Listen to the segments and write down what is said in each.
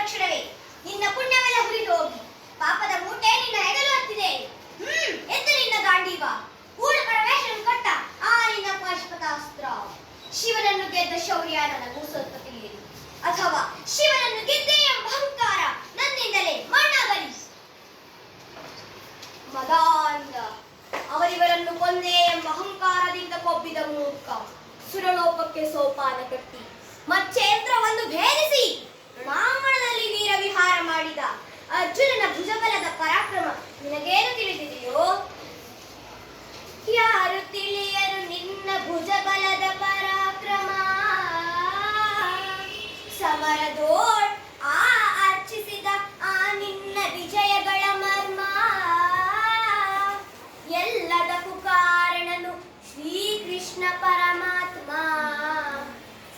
ಲಕ್ಷಣವೇ. ನಿನ್ನ ಪುಣ್ಯವೆಲ್ಲ ಹುರಿದು ಹೋಗಿ ಪಾಪದ ಮೂಟೆ ನಿನ್ನ ಹೆಗಲು ಹತ್ತಿದೆ. ಎದ್ದು ನಿನ್ನ ಗಾಂಡೀವ, ಕೂಡ ಪರಮೇಶ್ವರನ್ ಕೊಟ್ಟ ಆ ನಿನ್ನ ಪಾಶುಪತಾಸ್ತ್ರ. ಶಿವನನ್ನು ಗೆದ್ದ ಶೌರ್ಯ ನನಗೂ ಸ್ವಲ್ಪ ತಿಳಿಯಿತು, ಅಥವಾ ಶಿವನನ್ನು ಗೆದ್ದೆ ಎಂಬ ಅಹಂಕಾರ ನನ್ನಿಂದಲೇ ಮಣ್ಣಾಗಲಿ. ಮದಾಂಧ ಅವರಿವರನ್ನು ಕೊಂದೆ ಎಂಬ ಅಹಂಕಾರದಿಂದ ಕೊಬ್ಬಿದ ಮೂರ್ಖ ಸುರಲೋಕಕ್ಕೆ ಸೋಪಾನ ಕಟ್ಟಿ ಮಚ್ಚೇಂದ್ರವನ್ನು ಭೇದಿಸಿ ರಣಾಂಗಣದಲ್ಲಿ ವೀರ ವಿಹಾರ ಮಾಡಿದ ಅರ್ಜುನನ ಭುಜಬಲದ ಪರಾಕ್ರಮ ನಿನಗೇನು ತಿಳಿದಿದೆಯೋ? ಯಾರು ತಿಳಿಯರು ನಿನ್ನ ಭುಜಬಲದ ಪರಾಕ್ರಮ. ಸಮರದೋಳ್ ಆ ಅರ್ಚಿಸಿದ ಆ ನಿನ್ನ ವಿಜಯಗಳ ಮರ್ಮ. ಎಲ್ಲದಕ್ಕೂ ಕಾರಣನು ಶ್ರೀಕೃಷ್ಣ ಪರಮಾತ್ಮ.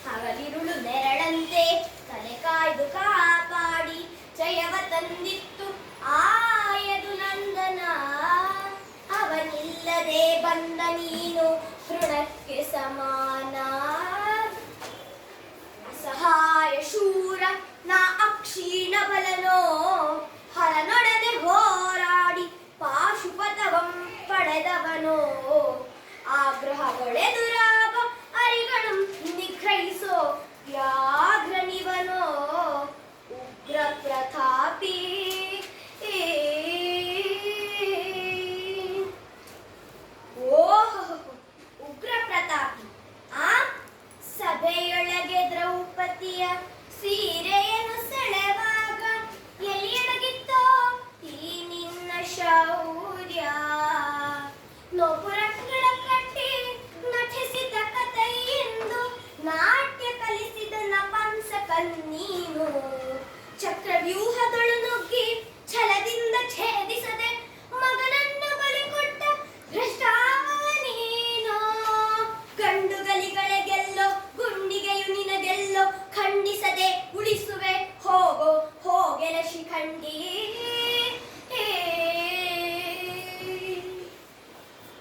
ಹಗಲಿರುಳು ನೆರಳಂತೆ ತಲೆ ಕಾಯ್ದು ಕಾಪಾಡಿ ಜಯವ ತಂದಿತ್ತು ಆಯದು ನಂದನ. ಅವನಿಲ್ಲದೆ ಬಂದ ನೀನು ತೃಣಕ್ಕೆ ಸಮಾನ. ಅಸಹಾಯ ಶೂರ ನಾ ಅಕ್ಷೀಣ ಬಲನೋ, ಹರನೊಡನೆ ಹೋರಾಡಿ ಪಾಶುಪತವಂ ಪಡೆದವನೋ. ಆಗ್ರಹಗಳೆದುರಾಗ ಅರಿಗಳು ನಿಗ್ರಹಿಸೋ ವ್ಯಾಘ್ರನಿವನೋ. ಉಗ್ರ ಪ್ರತಾಪಿ ಓಹೋ ಉಗ್ರ ಪ್ರತಾಪಿ. ಆ ಸಭೆಯೊಳಗೆ ದ್ರೌಪದಿಯ ಸೀರೆಯನ್ನು ಸೆಳೆವಾಗ ಎಲ್ಲಿಯಡಗಿತ್ತೋ ಈ ನಿನ್ನ ಶೌರ್ಯ. ನೋಪುರಗಳ ಕಟ್ಟಿ ನಟಿಸಿದ ಕಥೆ ಎಂದು ನಾಟ್ಯ ಕಲಿಸಿದ ನಪಂಸಕ ನೀನು. ಚಕ್ರವ್ಯೂಹದೊಳು ನುಗ್ಗಿ ಛಲದಿಂದ ಛೇದಿಸದೆ ಮಗನನ್ನು ಬಲಿ ಕೊಟ್ಟ ಭ್ರಷ್ಟಾವ ನೀನು. ಗಂಡುಗಲಿಗಳೇ ಗೆಲ್ಲೋ ಗುಂಡಿಗೆಯು ನಿನಗೆಲ್ಲೋ, ಖಂಡಿಸದೆ ಉಳಿಸುವೆ ಹೋಗೋ ಹೋಗೆಲ ಶಿಖಂಡಿ.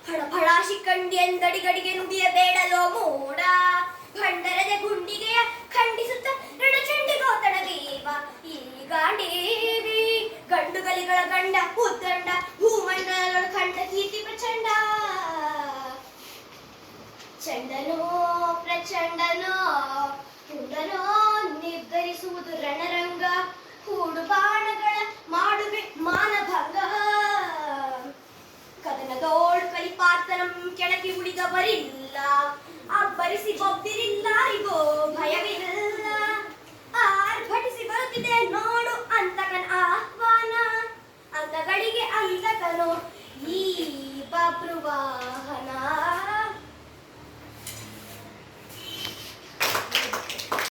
ಫಳಫಳ ಶಿಖಂಡಿ ಎಂದಡಿಗಡಿಗೆ ನುಡಿಯಬೇಡಲೋ ಮೂಡ. ಗಂಡರದೆ ಗುಂಡಿಗೆಯ ಖಂಡಿಸುತ್ತ ರಣಚಂಡಿ ಗೋತಣಗೀವ ಈ ಗಾಂಡೀವಿ. ಗಂಡುಗಲಿಗಳ ಗಂಡ ಉದ್ದಂಡ ಭೂಮಂಡಲ ಖಂಡ ಕೀರ್ತಿ ಪ್ರಚಂಡ. ಚಂಡನೋ ಪ್ರಚಂಡನೋ ಕುಂಡನೋ ನಿರ್ಧರಿಸುವುದು ರಣರಂಗ. ಹೂಡು ಬಾಣಗಳ ಮಾಡುವೆ ಮಾನಭಂಗ. ಕದನದೋಳ್ ಕಲಿಪಾರ್ತನಂ ಕೆಳಗೆ ಉಳಿದವರಿಲ್ಲ. ಅಬ್ಬರಿಸಿ ಬೊಬ್ಬಿರಿ